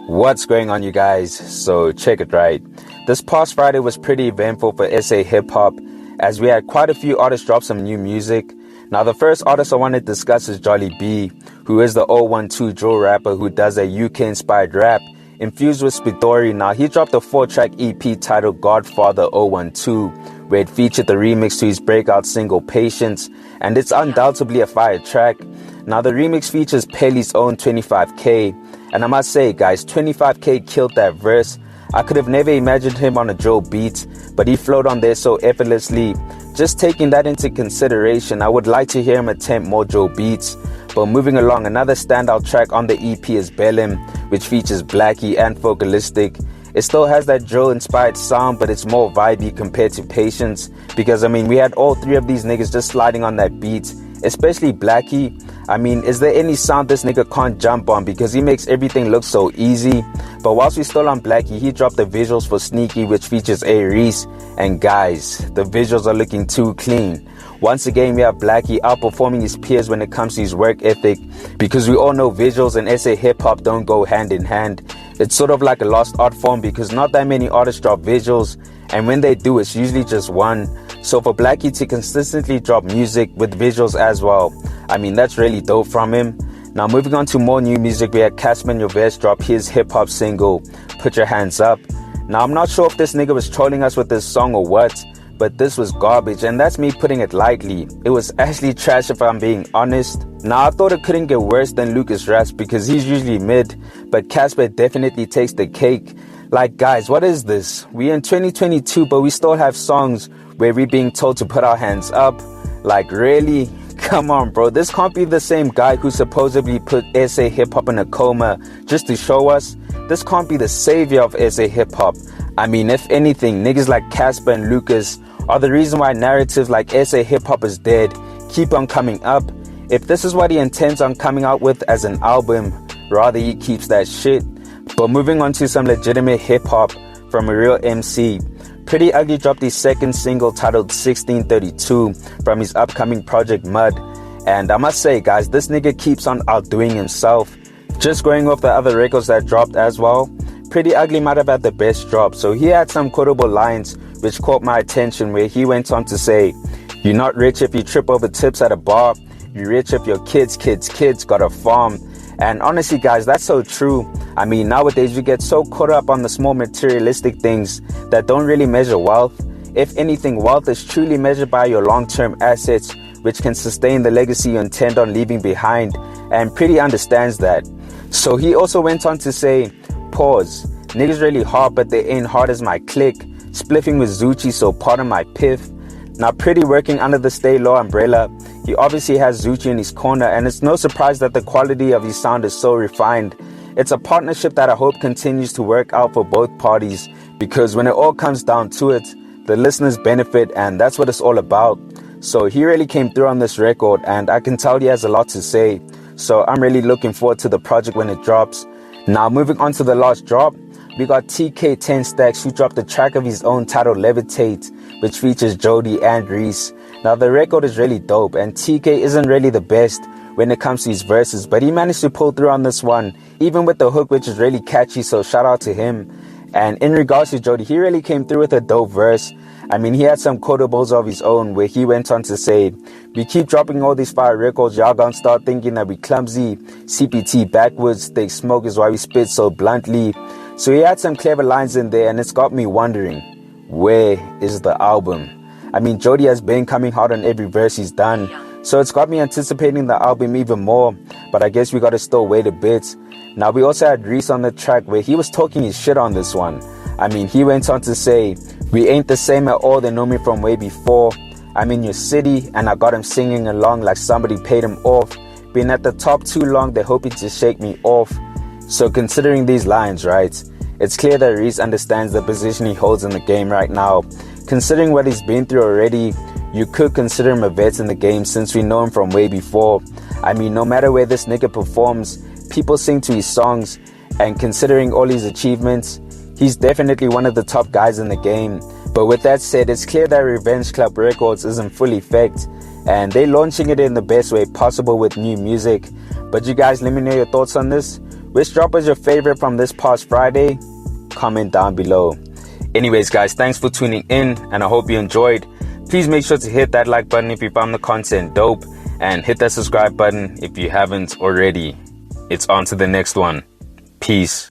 What's going on, you guys? So check it right. This past Friday was pretty eventful for SA hip hop, as we had quite a few artists drop some new music. Now the first artist I want to discuss is Jody B, who is the 012 drill rapper who does a UK inspired rap infused with Spitori. Now he dropped a 4-track EP titled Godfather 012, where it featured the remix to his breakout single Patience, and it's undoubtedly a fire track. Now the remix features Pelly's own 25K, and I must say guys, 25K killed that verse. I could have never imagined him on a drill beat, but he flowed on there so effortlessly. Just taking that into consideration, I would like to hear him attempt more drill beats. But moving along, another standout track on the EP is Bellum, which features Blackie and Focalistic. It still has that drill inspired sound, but it's more vibey compared to Patience, because I mean we had all three of these niggas just sliding on that beat, especially Blackie. I mean, is there any sound this nigga can't jump on, because he makes everything look so easy? But whilst we're still on Blackie, he dropped the visuals for Sneaky, which features A-Reece, and guys, the visuals are looking too clean. Once again, we have Blackie outperforming his peers when it comes to his work ethic, because we all know visuals and SA hip hop don't go hand in hand. It's sort of like a lost art form, because not that many artists drop visuals, and when they do, it's usually just one. So for Blackie to consistently drop music with visuals as well, I mean, that's really dope from him. Now moving on to more new music, we had Cassper and Nyovest drop his hip hop single Put Your Hands Up. Now I'm not sure if this nigga was trolling us with this song or what, but this was garbage, and that's me putting it lightly. It was actually trash if I'm being honest. Now I thought it couldn't get worse than Lucas Raps, because he's usually mid, but Casper definitely takes the cake. Like guys, what is this? We're in 2022, but we still have songs where we're being told to put our hands up. Like really? Come on bro, this can't be the same guy who supposedly put SA hip hop in a coma just to show us. This can't be the savior of SA hip hop. I mean, if anything, niggas like Casper and Lucas are the reason why narratives like SA hip hop is dead keep on coming up. If this is what he intends on coming out with as an album, rather he keeps that shit. But moving on to some legitimate hip hop from a real MC, Priddy Ugly dropped his second single titled 1632 from his upcoming project Mud. And I must say guys, this nigga keeps on outdoing himself. Just going off the other records that dropped as well, Priddy Ugly might have had the best drop. So he had some quotable lines which caught my attention, where he went on to say, "You're not rich if you trip over tips at a bar. You're rich if your kids got a farm." And honestly guys, that's so true. I mean, nowadays we get so caught up on the small materialistic things that don't really measure wealth. If anything, wealth is truly measured by your long-term assets, which can sustain the legacy you intend on leaving behind. And Priddy understands that. So he also went on to say, pause, "Niggas really hard, but they ain't hard as my clique. Spliffing with Zucci, so pardon my piff." Now Priddy, working under the Stay Low umbrella, he obviously has Zucci in his corner, and it's no surprise that the quality of his sound is so refined. It's a partnership that I hope continues to work out for both parties, because when it all comes down to it, the listeners benefit, and that's what it's all about. So he really came through on this record, and I can tell he has a lot to say. So I'm really looking forward to the project when it drops. Now moving on to the last drop, we got Tkay 10 Stacks, who dropped a track of his own titled Levitate, which features Jody and A-Reece. Now the record is really dope, and Tkay isn't really the best when it comes to his verses, but he managed to pull through on this one, even with the hook, which is really catchy, so shout out to him. And in regards to Jody, he really came through with a dope verse. I mean, he had some quotables of his own, where he went on to say, "We keep dropping all these fire records, y'all gonna start thinking that we clumsy. CPT backwards, thick smoke is why we spit so bluntly." So he had some clever lines in there, and it's got me wondering, where is the album? I mean, Jody has been coming hard on every verse he's done, so it's got me anticipating the album even more, but I guess we gotta still wait a bit. Now we also had Reece on the track, where he was talking his shit on this one. I mean, he went on to say, "We ain't the same at all, they know me from way before. I'm in your city, and I got him singing along like somebody paid him off. Been at the top too long, they're hoping to shake me off." So considering these lines, right, it's clear that Reece understands the position he holds in the game right now. Considering what he's been through already, you could consider him a vet in the game, since we know him from way before. I mean, no matter where this nigga performs, people sing to his songs, and considering all his achievements, he's definitely one of the top guys in the game. But with that said, it's clear that Revenge Club Records is in full effect, and they're launching it in the best way possible with new music. But you guys, let me know your thoughts on this. Which drop was your favorite from this past Friday? Comment down below. Anyways, guys, thanks for tuning in, and I hope you enjoyed. Please make sure to hit that like button if you found the content dope, and hit that subscribe button if you haven't already. It's on to the next one. Peace.